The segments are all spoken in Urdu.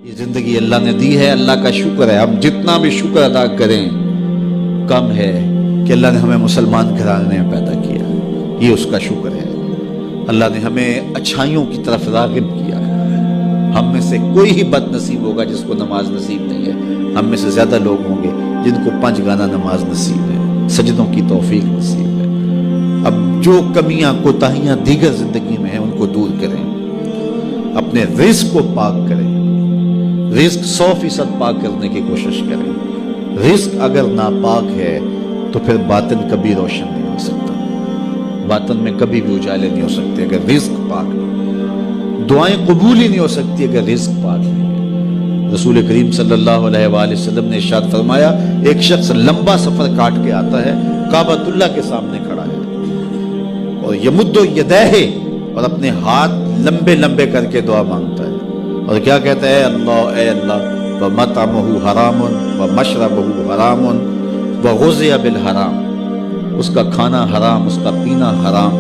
یہ زندگی اللہ نے دی ہے، اللہ کا شکر ہے. ہم جتنا بھی شکر ادا کریں کم ہے کہ اللہ نے ہمیں مسلمان گھرانے میں پیدا کیا. یہ اس کا شکر ہے. اللہ نے ہمیں اچھائیوں کی طرف راغب کیا. ہم میں سے کوئی ہی بد نصیب ہوگا جس کو نماز نصیب نہیں ہے. ہم میں سے زیادہ لوگ ہوں گے جن کو 5 گانا نماز نصیب ہے، سجدوں کی توفیق نصیب ہے. اب جو کمیاں کوتاہیاں دیگر زندگی میں ہیں ان کو دور کریں، اپنے رزق کو پاک کریں، رزق 100% پاک کرنے کی کوشش کریں. رزق اگر ناپاک ہے تو پھر باطن کبھی روشن نہیں ہو سکتا، باطن میں کبھی بھی اجالے نہیں ہو سکتے اگر رزق پاک نہیں. دعائیں قبول ہی نہیں ہو سکتی اگر رزق پاک نہیں ہے. رسول کریم صلی اللہ علیہ وآلہ وسلم نے ارشاد فرمایا، ایک شخص لمبا سفر کاٹ کے آتا ہے، کعبۃ اللہ کے سامنے کھڑا ہے اور یمد یدیہ، اور اپنے ہاتھ لمبے لمبے کر کے دعا مانگتا ہے اور کیا کہتا ہے؟ اے اللہ وَمَطْعَمُهُ حَرَامٌ وَمَشْرَبُهُ حَرَامٌ وَغُذِّيَ بِالْحَرَامِ. اس کا کھانا حرام، اس کا پینا حرام.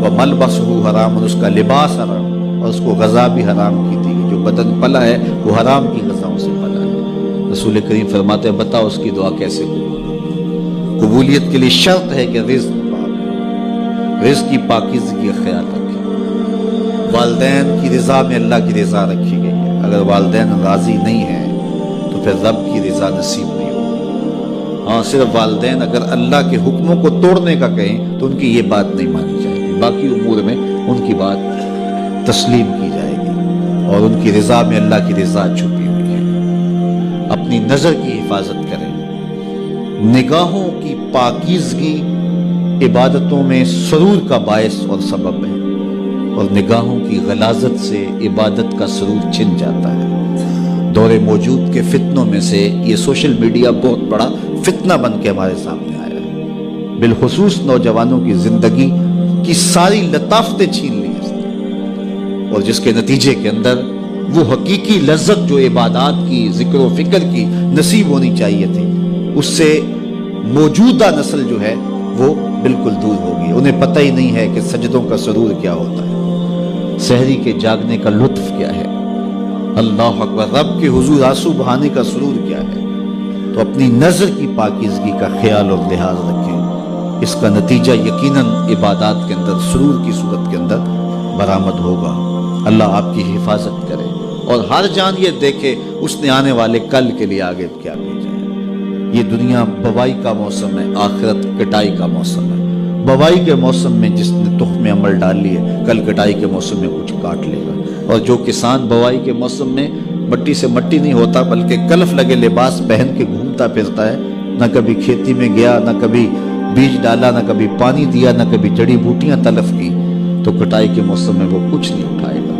وَمَلْبَسُهُ حَرَامٌ، اس کا لباس حرام، اور اس کو غذا بھی حرام کی دی گئی. جو بدن پلا ہے وہ حرام کی غذاؤں سے پلا ہے. رسول کریم فرماتے ہیں بتاؤ اس کی دعا کیسے قبول؟ قبولیت کے لیے شرط ہے کہ رزق پاک، رزق کی پاکیزگی کا خیال رکھیں. والدین کی رضا میں اللہ کی رضا رکھی گئی ہے. اگر والدین راضی نہیں ہیں تو پھر رب کی رضا نصیب نہیں ہوگی. ہاں، صرف والدین اگر اللہ کے حکموں کو توڑنے کا کہیں تو ان کی یہ بات نہیں مانی جائے گی. باقی امور میں ان کی بات تسلیم کی جائے گی اور ان کی رضا میں اللہ کی رضا چھپی ہوئی ہے. اپنی نظر کی حفاظت کریں. نگاہوں کی پاکیزگی عبادتوں میں سرور کا باعث اور سبب ہے، اور نگاہوں کی غلاظت سے عبادت کا سرور چھن جاتا ہے. دور موجود کے فتنوں میں سے یہ سوشل میڈیا بہت بڑا فتنہ بن کے ہمارے سامنے آیا ہے. بالخصوص نوجوانوں کی زندگی کی ساری لطافتیں چھین لی ہیں، اور جس کے نتیجے کے اندر وہ حقیقی لذت جو عبادات کی، ذکر و فکر کی نصیب ہونی چاہیے تھی، اس سے موجودہ نسل جو ہے وہ بالکل دور ہوگی. انہیں پتہ ہی نہیں ہے کہ سجدوں کا سرور کیا ہوتا ہے، سحری کے جاگنے کا لطف کیا ہے، اللہ اکبر، رب کے حضور آنسو بہانے کا سرور کیا ہے. تو اپنی نظر کی پاکیزگی کا خیال اور لحاظ رکھیں. اس کا نتیجہ یقیناً عبادات کے اندر سرور کی صورت کے اندر برآمد ہوگا. اللہ آپ کی حفاظت کرے اور ہر جان یہ دیکھے اس نے آنے والے کل کے لیے آگے کیا بھیجا ہے. یہ دنیا بوائی کا موسم ہے، آخرت کٹائی کا موسم ہے. بوائی کے موسم میں جس نے تخم عمل ڈال لی ہے، کل کٹائی کے موسم میں کچھ کاٹ لے گا. اور جو کسان بوائی کے موسم میں مٹی سے مٹی نہیں ہوتا بلکہ کلف لگے لباس پہن کے گھومتا پھرتا ہے، نہ کبھی کھیتی میں گیا، نہ کبھی بیج ڈالا، نہ کبھی پانی دیا، نہ کبھی جڑی بوٹیاں تلف کی، تو کٹائی کے موسم میں وہ کچھ نہیں اٹھائے گا.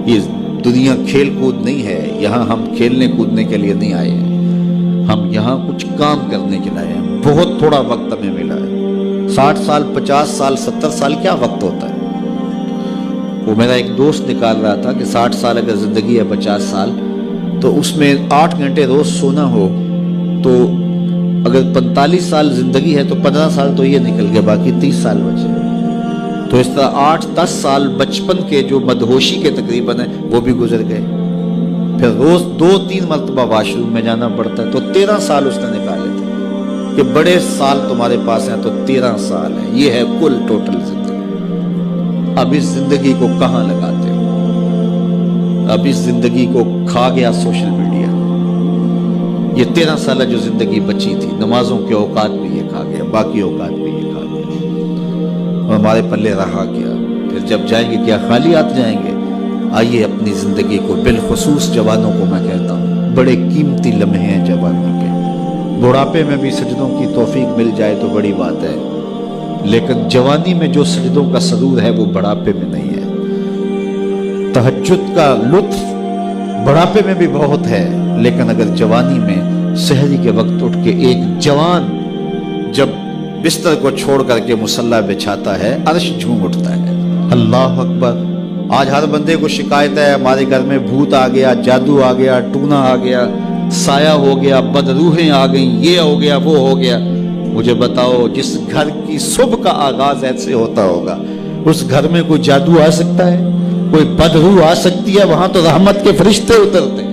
یہ دنیا کھیل کود نہیں ہے. یہاں ہم کھیلنے کودنے کے لیے نہیں آئے ہیں، ہم یہاں کچھ کام کرنے کے لیے آئے ہیں. بہت تھوڑا وقت ہمیں ملا ہے. 60 سال 50 سال 70 سال کیا وقت ہوتا ہے؟ وہ میرا ایک دوست نکال رہا تھا کہ 60 سال اگر زندگی ہے 50 سال تو اس میں 8 گھنٹے روز سونا ہو تو اگر 45 سال زندگی ہے تو 15 سال تو یہ نکل گئے، باقی 30 سال بچے. تو اس طرح 8-10 سال بچپن کے جو مدہوشی کے تقریباً ہیں وہ بھی گزر گئے. پھر روز 2-3 مرتبہ واش روم میں جانا پڑتا ہے، تو 13 سال اس نے نکالے تھے. کہ بڑے سال تمہارے پاس ہیں تو 13 سال ہیں. یہ ہے کل ٹوٹل زندگی. اب اس زندگی کو کہاں لگاتے ہو؟ اب اس زندگی کو کھا گیا سوشل میڈیا. یہ 13 سالہ جو زندگی بچی تھی، نمازوں کے اوقات بھی یہ کھا گیا، باقی اوقات بھی یہ کھا گیا، اور ہمارے پلے رہا کیا. پھر جب جائیں گے کیا خالی ہاتھ جائیں گے؟ آئیے اپنی زندگی کو، بالخصوص جوانوں کو میں کہتا ہوں، بڑے قیمتی لمحے ہیں جوانی کے. بڑھاپے میں بھی سجدوں کی توفیق مل جائے تو بڑی بات ہے، لیکن جوانی میں جو سجدوں کا سرور ہے وہ بڑھاپے میں نہیں ہے. تہجد کا لطف بڑھاپے میں بھی بہت ہے، لیکن اگر جوانی میں سحری کے وقت اٹھ کے ایک جوان جب بستر کو چھوڑ کر کے مصلی بچھاتا ہے، عرش جھوم اٹھتا ہے. اللہ اکبر. آج ہر بندے کو شکایت ہے ہمارے گھر میں بھوت آ گیا، جادو آ گیا، ٹونا آ گیا، سایہ ہو گیا، بدروحیں آ گئیں، یہ ہو گیا، وہ ہو گیا. مجھے بتاؤ، جس گھر کی صبح کا آغاز ایسے ہوتا ہوگا اس گھر میں کوئی جادو آ سکتا ہے؟ کوئی بدروح آ سکتی ہے؟ وہاں تو رحمت کے فرشتے اترتے ہیں.